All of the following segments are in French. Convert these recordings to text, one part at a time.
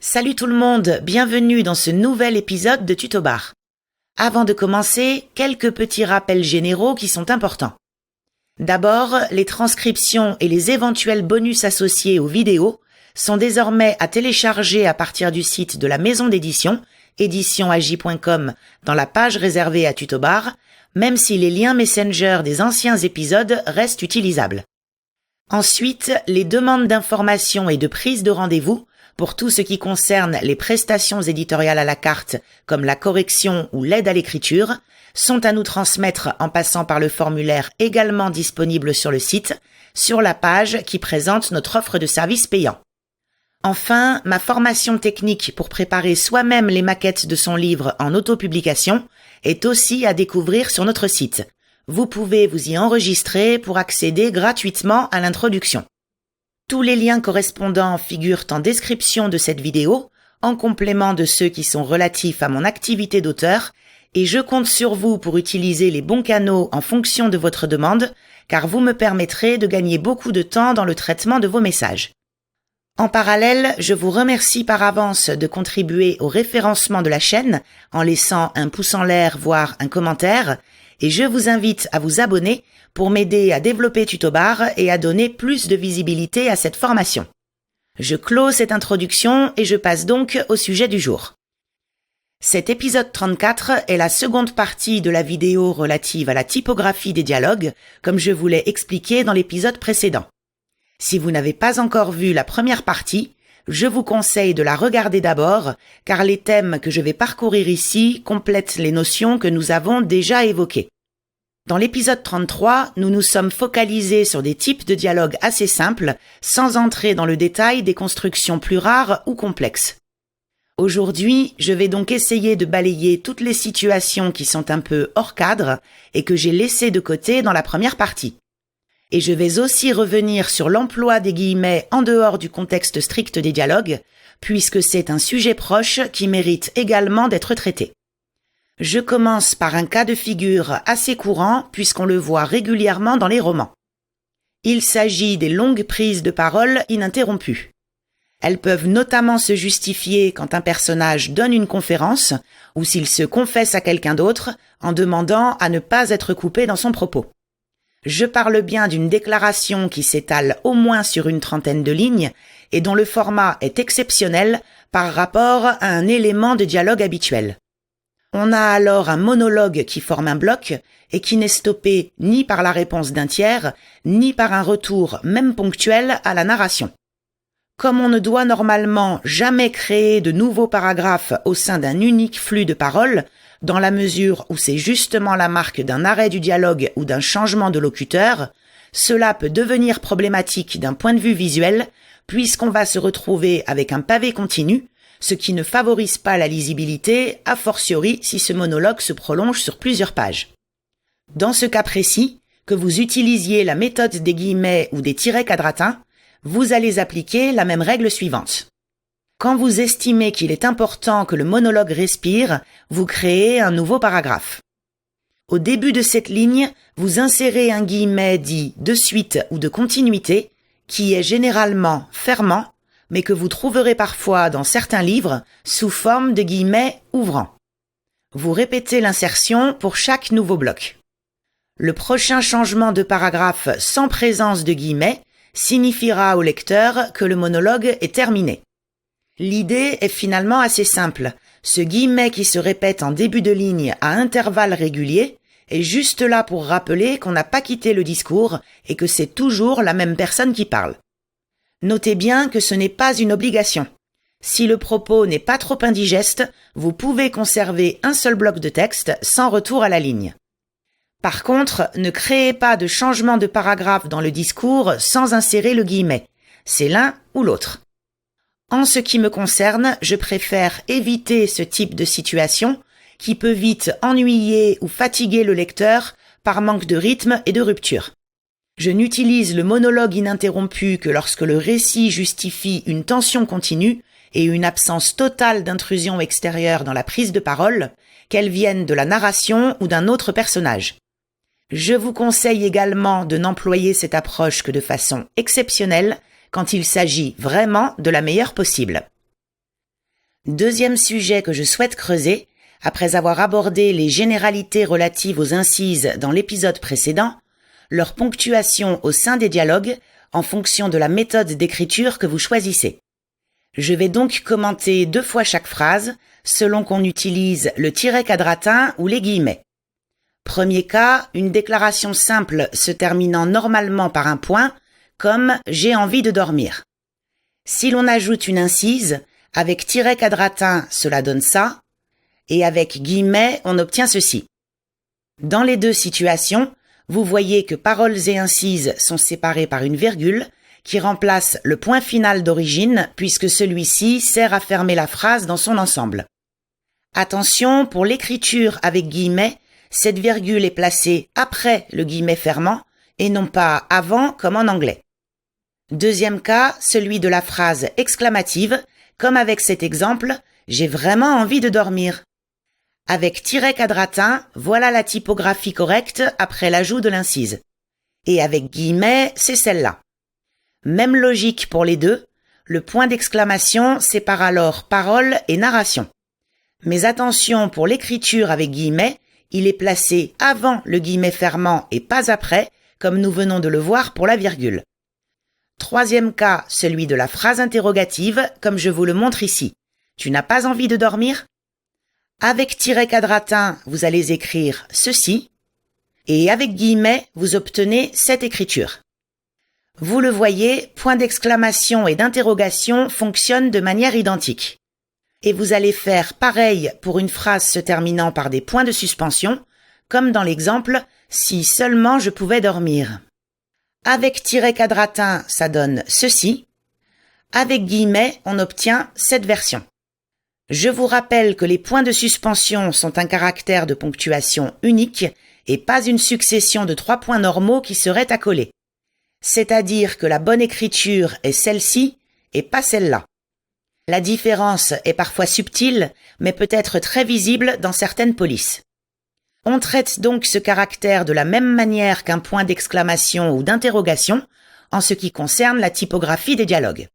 Salut tout le monde, bienvenue dans ce nouvel épisode de Tutobar. Avant de commencer, quelques petits rappels généraux qui sont importants. D'abord, les transcriptions et les éventuels bonus associés aux vidéos sont désormais à télécharger à partir du site de la maison d'édition, éditionagi.com, dans la page réservée à Tutobar, même si les liens Messenger des anciens épisodes restent utilisables. Ensuite, les demandes d'informations et de prise de rendez-vous pour tout ce qui concerne les prestations éditoriales à la carte, comme la correction ou l'aide à l'écriture, sont à nous transmettre en passant par le formulaire également disponible sur le site, sur la page qui présente notre offre de services payants. Enfin, ma formation technique pour préparer soi-même les maquettes de son livre en autopublication est aussi à découvrir sur notre site. Vous pouvez vous y enregistrer pour accéder gratuitement à l'introduction. Tous les liens correspondants figurent en description de cette vidéo, en complément de ceux qui sont relatifs à mon activité d'auteur, et je compte sur vous pour utiliser les bons canaux en fonction de votre demande, car vous me permettrez de gagner beaucoup de temps dans le traitement de vos messages. En parallèle, je vous remercie par avance de contribuer au référencement de la chaîne en laissant un pouce en l'air, voire un commentaire, et je vous invite à vous abonner pour m'aider à développer Tutobar et à donner plus de visibilité à cette formation. Je close cette introduction et je passe donc au sujet du jour. Cet épisode 34 est la seconde partie de la vidéo relative à la typographie des dialogues, comme je vous l'ai expliqué dans l'épisode précédent. Si vous n'avez pas encore vu la première partie, je vous conseille de la regarder d'abord, car les thèmes que je vais parcourir ici complètent les notions que nous avons déjà évoquées. Dans l'épisode 33, nous nous sommes focalisés sur des types de dialogues assez simples, sans entrer dans le détail des constructions plus rares ou complexes. Aujourd'hui, je vais donc essayer de balayer toutes les situations qui sont un peu hors cadre et que j'ai laissées de côté dans la première partie. Et je vais aussi revenir sur l'emploi des guillemets en dehors du contexte strict des dialogues, puisque c'est un sujet proche qui mérite également d'être traité. Je commence par un cas de figure assez courant puisqu'on le voit régulièrement dans les romans. Il s'agit des longues prises de parole ininterrompues. Elles peuvent notamment se justifier quand un personnage donne une conférence ou s'il se confesse à quelqu'un d'autre en demandant à ne pas être coupé dans son propos. Je parle bien d'une déclaration qui s'étale au moins sur une trentaine de lignes et dont le format est exceptionnel par rapport à un élément de dialogue habituel. On a alors un monologue qui forme un bloc et qui n'est stoppé ni par la réponse d'un tiers, ni par un retour, même ponctuel, à la narration. Comme on ne doit normalement jamais créer de nouveaux paragraphes au sein d'un unique flux de paroles, dans la mesure où c'est justement la marque d'un arrêt du dialogue ou d'un changement de locuteur, cela peut devenir problématique d'un point de vue visuel, puisqu'on va se retrouver avec un pavé continu, ce qui ne favorise pas la lisibilité, a fortiori si ce monologue se prolonge sur plusieurs pages. Dans ce cas précis, que vous utilisiez la méthode des guillemets ou des tirets quadratins, vous allez appliquer la même règle suivante. Quand vous estimez qu'il est important que le monologue respire, vous créez un nouveau paragraphe. Au début de cette ligne, vous insérez un guillemet dit de suite ou de continuité, qui est généralement fermant, mais que vous trouverez parfois dans certains livres sous forme de guillemets ouvrants. Vous répétez l'insertion pour chaque nouveau bloc. Le prochain changement de paragraphe sans présence de guillemets signifiera au lecteur que le monologue est terminé. L'idée est finalement assez simple. Ce guillemet qui se répète en début de ligne à intervalles réguliers est juste là pour rappeler qu'on n'a pas quitté le discours et que c'est toujours la même personne qui parle. Notez bien que ce n'est pas une obligation. Si le propos n'est pas trop indigeste, vous pouvez conserver un seul bloc de texte sans retour à la ligne. Par contre, ne créez pas de changement de paragraphe dans le discours sans insérer le guillemet. C'est l'un ou l'autre. En ce qui me concerne, je préfère éviter ce type de situation qui peut vite ennuyer ou fatiguer le lecteur par manque de rythme et de rupture. Je n'utilise le monologue ininterrompu que lorsque le récit justifie une tension continue et une absence totale d'intrusion extérieure dans la prise de parole, qu'elle vienne de la narration ou d'un autre personnage. Je vous conseille également de n'employer cette approche que de façon exceptionnelle quand il s'agit vraiment de la meilleure possible. Deuxième sujet que je souhaite creuser, après avoir abordé les généralités relatives aux incises dans l'épisode précédent, leur ponctuation au sein des dialogues en fonction de la méthode d'écriture que vous choisissez. Je vais donc commenter 2 fois chaque phrase, selon qu'on utilise le tiret quadratin ou les guillemets. Premier cas, une déclaration simple se terminant normalement par un point, comme « j'ai envie de dormir ». Si l'on ajoute une incise, avec tiret quadratin, cela donne ça, et avec guillemets, on obtient ceci. Dans les 2 situations, vous voyez que paroles et incises sont séparées par une virgule qui remplace le point final d'origine puisque celui-ci sert à fermer la phrase dans son ensemble. Attention, pour l'écriture avec guillemets, cette virgule est placée après le guillemet fermant et non pas avant comme en anglais. Deuxième cas, celui de la phrase exclamative, comme avec cet exemple « J'ai vraiment envie de dormir ». Avec tiret quadratin, voilà la typographie correcte après l'ajout de l'incise. Et avec guillemets, c'est celle-là. Même logique pour les 2, le point d'exclamation sépare alors parole et narration. Mais attention, pour l'écriture avec guillemets, il est placé avant le guillemet fermant et pas après, comme nous venons de le voir pour la virgule. Troisième cas, celui de la phrase interrogative, comme je vous le montre ici. Tu n'as pas envie de dormir ? Avec tiret quadratin, vous allez écrire ceci, et avec guillemets, vous obtenez cette écriture. Vous le voyez, point d'exclamation et d'interrogation fonctionnent de manière identique. Et vous allez faire pareil pour une phrase se terminant par des points de suspension, comme dans l'exemple « Si seulement je pouvais dormir ». Avec tiret quadratin, ça donne ceci. Avec guillemets, on obtient cette version. Je vous rappelle que les points de suspension sont un caractère de ponctuation unique et pas une succession de 3 points normaux qui seraient accolés. C'est-à-dire que la bonne écriture est celle-ci et pas celle-là. La différence est parfois subtile, mais peut être très visible dans certaines polices. On traite donc ce caractère de la même manière qu'un point d'exclamation ou d'interrogation en ce qui concerne la typographie des dialogues.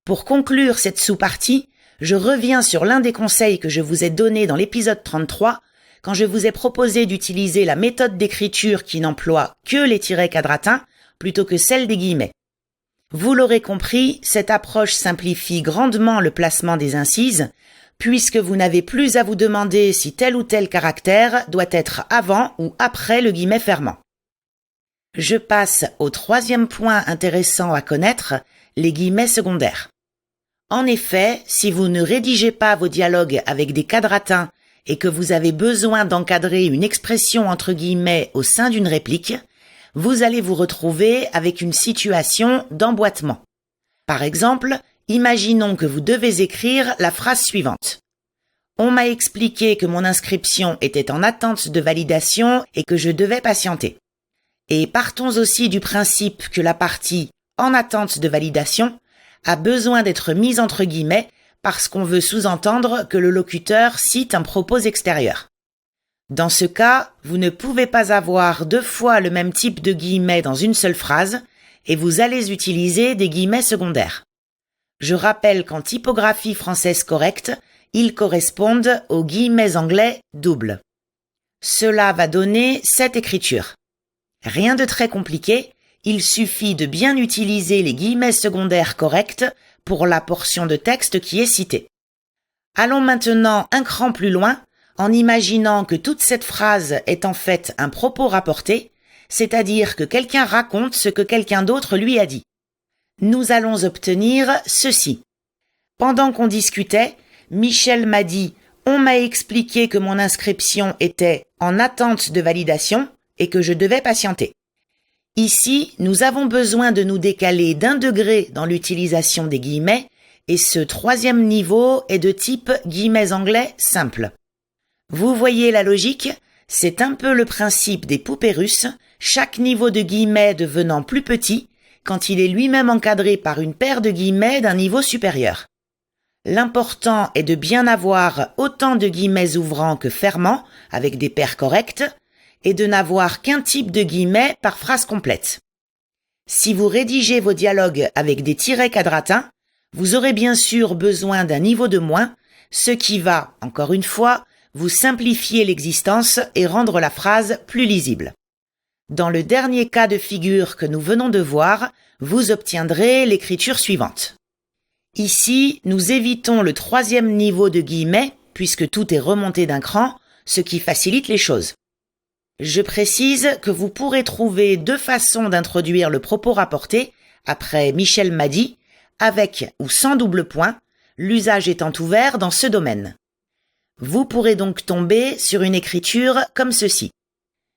Pour conclure cette sous-partie, je reviens sur l'un des conseils que je vous ai donné dans l'épisode 33, quand je vous ai proposé d'utiliser la méthode d'écriture qui n'emploie que les tirets quadratins plutôt que celle des guillemets. Vous l'aurez compris, cette approche simplifie grandement le placement des incises, puisque vous n'avez plus à vous demander si tel ou tel caractère doit être avant ou après le guillemet fermant. Je passe au 3e point intéressant à connaître, les guillemets secondaires. En effet, si vous ne rédigez pas vos dialogues avec des quadratins et que vous avez besoin d'encadrer une expression entre guillemets au sein d'une réplique, vous allez vous retrouver avec une situation d'emboîtement. Par exemple, imaginons que vous devez écrire la phrase suivante. On m'a expliqué que mon inscription était en attente de validation et que je devais patienter. Et partons aussi du principe que la partie « en attente de validation » a besoin d'être mise entre guillemets parce qu'on veut sous-entendre que le locuteur cite un propos extérieur. Dans ce cas, vous ne pouvez pas avoir 2 fois le même type de guillemets dans une seule phrase et vous allez utiliser des guillemets secondaires. Je rappelle qu'en typographie française correcte, ils correspondent aux guillemets anglais doubles. Cela va donner cette écriture. Rien de très compliqué, il suffit de bien utiliser les guillemets secondaires corrects pour la portion de texte qui est citée. Allons maintenant un cran plus loin en imaginant que toute cette phrase est en fait un propos rapporté, c'est-à-dire que quelqu'un raconte ce que quelqu'un d'autre lui a dit. Nous allons obtenir ceci. Pendant qu'on discutait, Michel m'a dit « On m'a expliqué que mon inscription était en attente de validation et que je devais patienter. » Ici, nous avons besoin de nous décaler d'1 degré dans l'utilisation des guillemets et ce 3e niveau est de type guillemets anglais simple. Vous voyez la logique ? C'est un peu le principe des poupées russes, chaque niveau de guillemets devenant plus petit quand il est lui-même encadré par une paire de guillemets d'un niveau supérieur. L'important est de bien avoir autant de guillemets ouvrants que fermants avec des paires correctes et de n'avoir qu'un type de guillemets par phrase complète. Si vous rédigez vos dialogues avec des tirets quadratins, vous aurez bien sûr besoin d'un niveau de moins ce qui va, encore une fois, vous simplifier l'existence et rendre la phrase plus lisible. Dans le dernier cas de figure que nous venons de voir, vous obtiendrez l'écriture suivante. Ici, nous évitons le 3e niveau de guillemets, puisque tout est remonté d'un cran, ce qui facilite les choses. Je précise que vous pourrez trouver 2 façons d'introduire le propos rapporté, après Michel m'a dit, avec ou sans double point, l'usage étant ouvert dans ce domaine. Vous pourrez donc tomber sur une écriture comme ceci.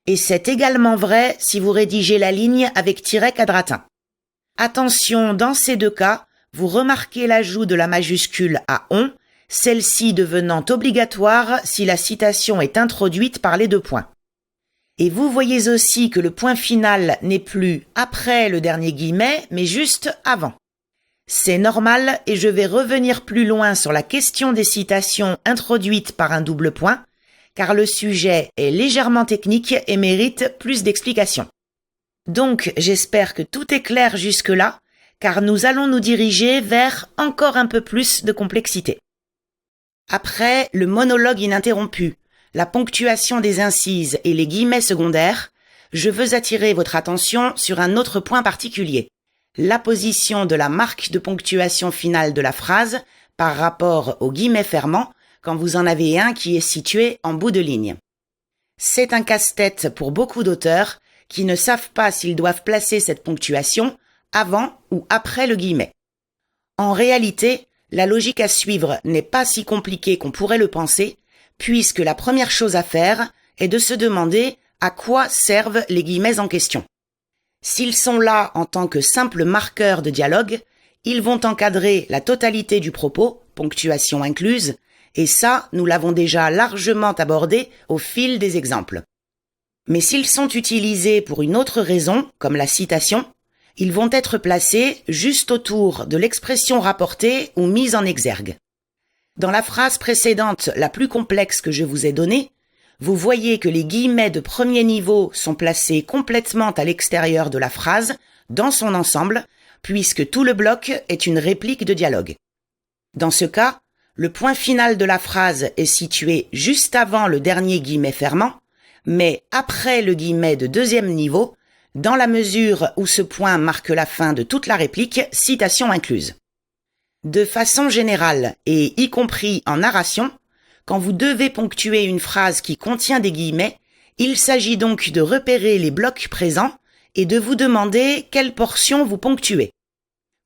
Et c'est également vrai si vous rédigez la ligne avec tiret quadratin. Attention, dans ces 2 cas, vous remarquez l'ajout de la majuscule à on, celle-ci devenant obligatoire si la citation est introduite par les 2 points. Et vous voyez aussi que le point final n'est plus après le dernier guillemet, mais juste avant. C'est normal et je vais revenir plus loin sur la question des citations introduites par un double point, car le sujet est légèrement technique et mérite plus d'explications. Donc, j'espère que tout est clair jusque-là, car nous allons nous diriger vers encore un peu plus de complexité. Après le monologue ininterrompu, la ponctuation des incises et les guillemets secondaires, je veux attirer votre attention sur un autre point particulier, la position de la marque de ponctuation finale de la phrase par rapport aux guillemets fermants quand vous en avez un qui est situé en bout de ligne. C'est un casse-tête pour beaucoup d'auteurs qui ne savent pas s'ils doivent placer cette ponctuation avant ou après le guillemet. En réalité, la logique à suivre n'est pas si compliquée qu'on pourrait le penser, puisque la première chose à faire est de se demander à quoi servent les guillemets en question. S'ils sont là en tant que simples marqueurs de dialogue, ils vont encadrer la totalité du propos, ponctuation incluse, et ça, nous l'avons déjà largement abordé au fil des exemples. Mais s'ils sont utilisés pour une autre raison, comme la citation, ils vont être placés juste autour de l'expression rapportée ou mise en exergue. Dans la phrase précédente, la plus complexe que je vous ai donnée, vous voyez que les guillemets de premier niveau sont placés complètement à l'extérieur de la phrase, dans son ensemble, puisque tout le bloc est une réplique de dialogue. Dans ce cas, le point final de la phrase est situé juste avant le dernier guillemet fermant, mais après le guillemet de 2e niveau, dans la mesure où ce point marque la fin de toute la réplique, citation incluse. De façon générale, et y compris en narration, quand vous devez ponctuer une phrase qui contient des guillemets, il s'agit donc de repérer les blocs présents et de vous demander quelle portion vous ponctuez.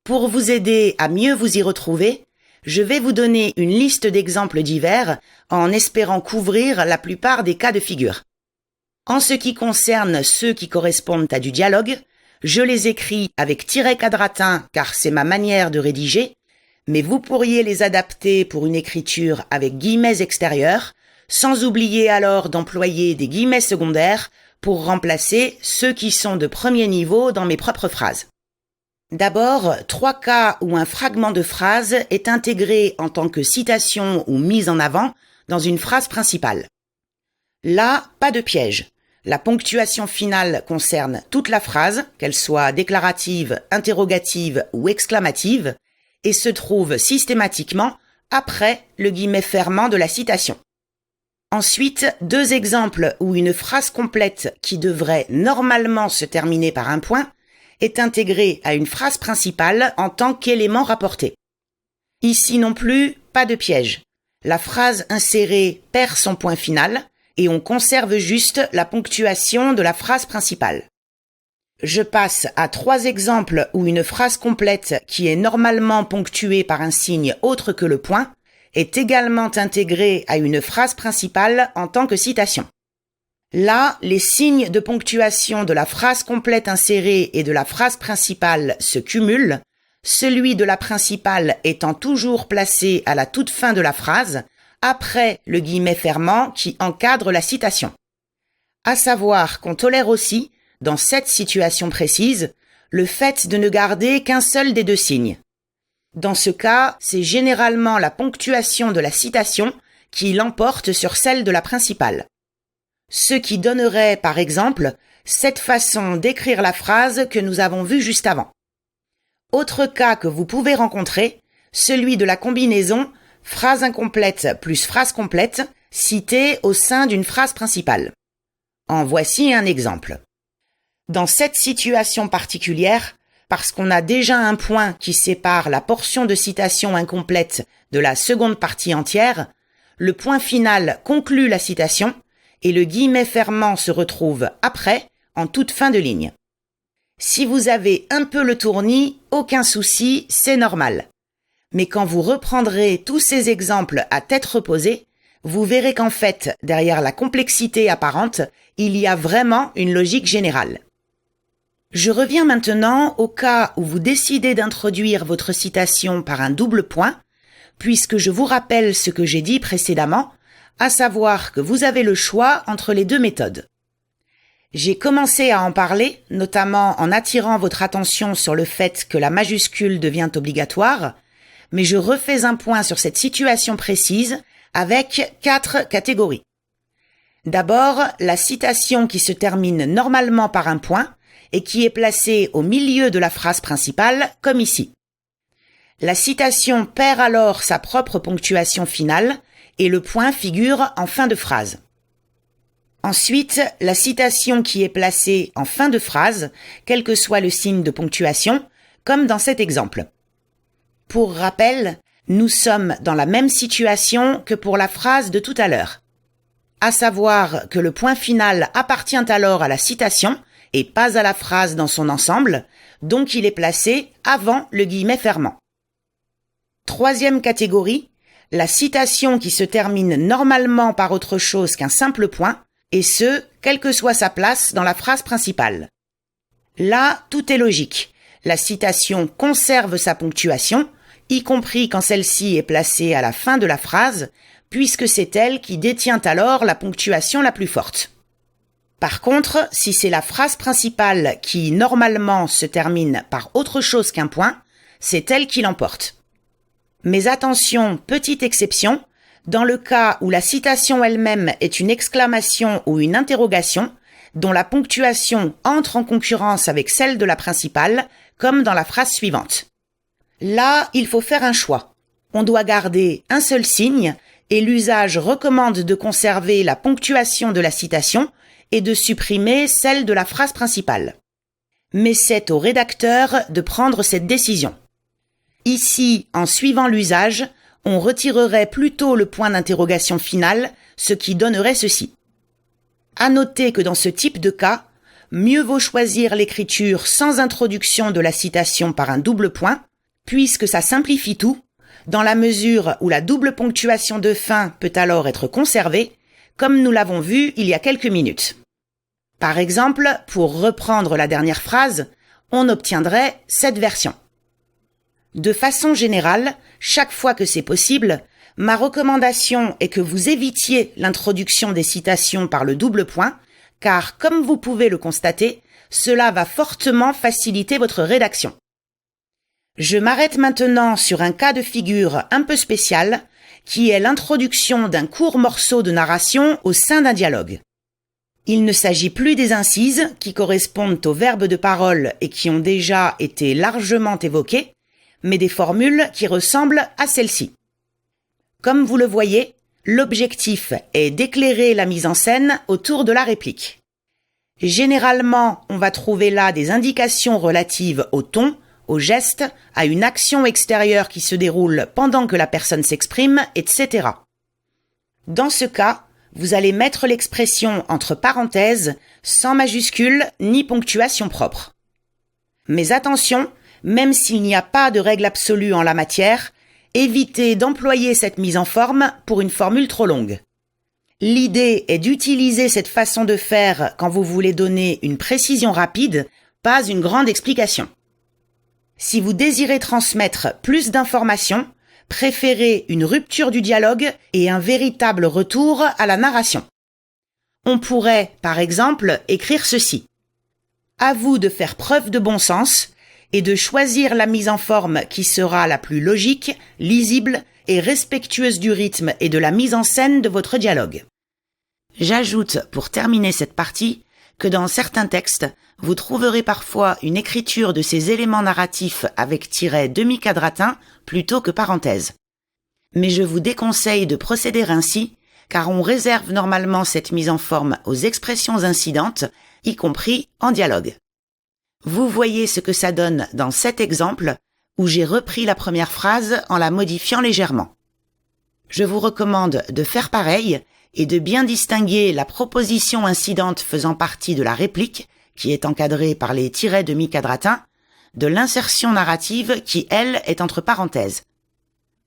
Pour vous aider à mieux vous y retrouver, je vais vous donner une liste d'exemples divers en espérant couvrir la plupart des cas de figure. En ce qui concerne ceux qui correspondent à du dialogue, je les écris avec tiret quadratin car c'est ma manière de rédiger, mais vous pourriez les adapter pour une écriture avec guillemets extérieurs, sans oublier alors d'employer des guillemets secondaires pour remplacer ceux qui sont de premier niveau dans mes propres phrases. D'abord, 3 cas où un fragment de phrase est intégré en tant que citation ou mise en avant dans une phrase principale. Là, pas de piège. La ponctuation finale concerne toute la phrase, qu'elle soit déclarative, interrogative ou exclamative, et se trouve systématiquement après le guillemet fermant de la citation. Ensuite, 2 exemples où une phrase complète qui devrait normalement se terminer par un point est intégrée à une phrase principale en tant qu'élément rapporté. Ici non plus, pas de piège. La phrase insérée perd son point final et on conserve juste la ponctuation de la phrase principale. Je passe à 3 exemples où une phrase complète qui est normalement ponctuée par un signe autre que le point est également intégrée à une phrase principale en tant que citation. Là, les signes de ponctuation de la phrase complète insérée et de la phrase principale se cumulent, celui de la principale étant toujours placé à la toute fin de la phrase, après le guillemet fermant qui encadre la citation. À savoir qu'on tolère aussi, dans cette situation précise, le fait de ne garder qu'un seul des 2 signes. Dans ce cas, c'est généralement la ponctuation de la citation qui l'emporte sur celle de la principale. Ce qui donnerait, par exemple, cette façon d'écrire la phrase que nous avons vue juste avant. Autre cas que vous pouvez rencontrer, celui de la combinaison phrase incomplète plus phrase complète, citée au sein d'une phrase principale. En voici un exemple. Dans cette situation particulière, parce qu'on a déjà un point qui sépare la portion de citation incomplète de la seconde partie entière, le point final conclut la citation et le guillemet fermant se retrouve après, en toute fin de ligne. Si vous avez un peu le tournis, aucun souci, c'est normal. Mais quand vous reprendrez tous ces exemples à tête reposée, vous verrez qu'en fait, derrière la complexité apparente, il y a vraiment une logique générale. Je reviens maintenant au cas où vous décidez d'introduire votre citation par un double point, puisque je vous rappelle ce que j'ai dit précédemment, à savoir que vous avez le choix entre les deux méthodes. J'ai commencé à en parler, notamment en attirant votre attention sur le fait que la majuscule devient obligatoire, mais je refais un point sur cette situation précise avec 4 catégories. D'abord, la citation qui se termine normalement par un point et qui est placée au milieu de la phrase principale, comme ici. La citation perd alors sa propre ponctuation finale et le point figure en fin de phrase. Ensuite, la citation qui est placée en fin de phrase, quel que soit le signe de ponctuation, comme dans cet exemple. Pour rappel, nous sommes dans la même situation que pour la phrase de tout à l'heure. À savoir que le point final appartient alors à la citation et pas à la phrase dans son ensemble, donc il est placé avant le guillemet fermant. Troisième catégorie, la citation qui se termine normalement par autre chose qu'un simple point, et ce, quelle que soit sa place dans la phrase principale. Là, tout est logique. La citation conserve sa ponctuation, y compris quand celle-ci est placée à la fin de la phrase, puisque c'est elle qui détient alors la ponctuation la plus forte. Par contre, si c'est la phrase principale qui, normalement, se termine par autre chose qu'un point, c'est elle qui l'emporte. Mais attention, petite exception, dans le cas où la citation elle-même est une exclamation ou une interrogation, dont la ponctuation entre en concurrence avec celle de la principale, comme dans la phrase suivante. Là, il faut faire un choix. On doit garder un seul signe, et l'usage recommande de conserver la ponctuation de la citation et de supprimer celle de la phrase principale. Mais c'est au rédacteur de prendre cette décision. Ici, en suivant l'usage, on retirerait plutôt le point d'interrogation final, ce qui donnerait ceci. À noter que dans ce type de cas, mieux vaut choisir l'écriture sans introduction de la citation par un double point, puisque ça simplifie tout, dans la mesure où la double ponctuation de fin peut alors être conservée, comme nous l'avons vu il y a quelques minutes. Par exemple, pour reprendre la dernière phrase, on obtiendrait cette version. De façon générale, chaque fois que c'est possible, ma recommandation est que vous évitiez l'introduction des citations par le double point, car comme vous pouvez le constater, cela va fortement faciliter votre rédaction. Je m'arrête maintenant sur un cas de figure un peu spécial, qui est l'introduction d'un court morceau de narration au sein d'un dialogue. Il ne s'agit plus des incises, qui correspondent aux verbes de parole et qui ont déjà été largement évoquées, mais des formules qui ressemblent à celle-ci. Comme vous le voyez, l'objectif est d'éclairer la mise en scène autour de la réplique. Généralement, on va trouver là des indications relatives au ton, au geste, à une action extérieure qui se déroule pendant que la personne s'exprime, etc. Dans ce cas, vous allez mettre l'expression entre parenthèses, sans majuscule ni ponctuation propre. Mais attention, même s'il n'y a pas de règle absolue en la matière, évitez d'employer cette mise en forme pour une formule trop longue. L'idée est d'utiliser cette façon de faire quand vous voulez donner une précision rapide, pas une grande explication. Si vous désirez transmettre plus d'informations, préférez une rupture du dialogue et un véritable retour à la narration. On pourrait, par exemple, écrire ceci. À vous de faire preuve de bon sens et de choisir la mise en forme qui sera la plus logique, lisible et respectueuse du rythme et de la mise en scène de votre dialogue. J'ajoute, pour terminer cette partie, que dans certains textes, vous trouverez parfois une écriture de ces éléments narratifs avec tiret demi-quadratin plutôt que parenthèse. Mais je vous déconseille de procéder ainsi, car on réserve normalement cette mise en forme aux expressions incidentes, y compris en dialogue. Vous voyez ce que ça donne dans cet exemple, où j'ai repris la première phrase en la modifiant légèrement. Je vous recommande de faire pareil et de bien distinguer la proposition incidente faisant partie de la réplique, qui est encadrée par les tirets de mi-quadratin, de l'insertion narrative qui, elle, est entre parenthèses.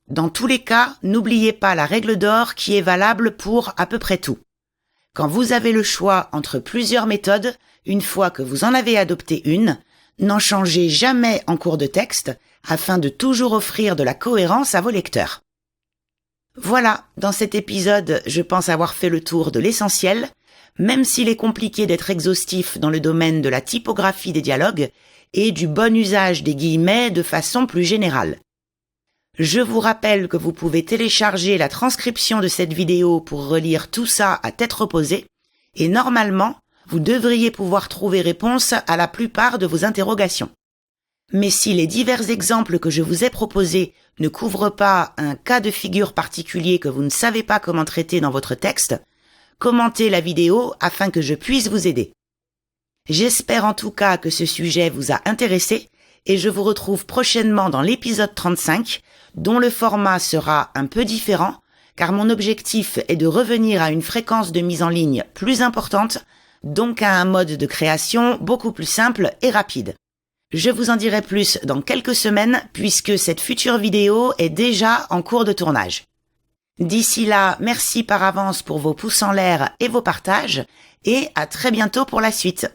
Dans tous les cas, n'oubliez pas la règle d'or qui est valable pour à peu près tout. Quand vous avez le choix entre plusieurs méthodes, une fois que vous en avez adopté une, n'en changez jamais en cours de texte afin de toujours offrir de la cohérence à vos lecteurs. Voilà, dans cet épisode, je pense avoir fait le tour de l'essentiel, même s'il est compliqué d'être exhaustif dans le domaine de la typographie des dialogues et du bon usage des guillemets de façon plus générale. Je vous rappelle que vous pouvez télécharger la transcription de cette vidéo pour relire tout ça à tête reposée, et normalement, vous devriez pouvoir trouver réponse à la plupart de vos interrogations. Mais si les divers exemples que je vous ai proposés ne couvrent pas un cas de figure particulier que vous ne savez pas comment traiter dans votre texte, commentez la vidéo afin que je puisse vous aider. J'espère en tout cas que ce sujet vous a intéressé et je vous retrouve prochainement dans l'épisode 35, dont le format sera un peu différent, car mon objectif est de revenir à une fréquence de mise en ligne plus importante, donc à un mode de création beaucoup plus simple et rapide. Je vous en dirai plus dans quelques semaines puisque cette future vidéo est déjà en cours de tournage. D'ici là, merci par avance pour vos pouces en l'air et vos partages et à très bientôt pour la suite.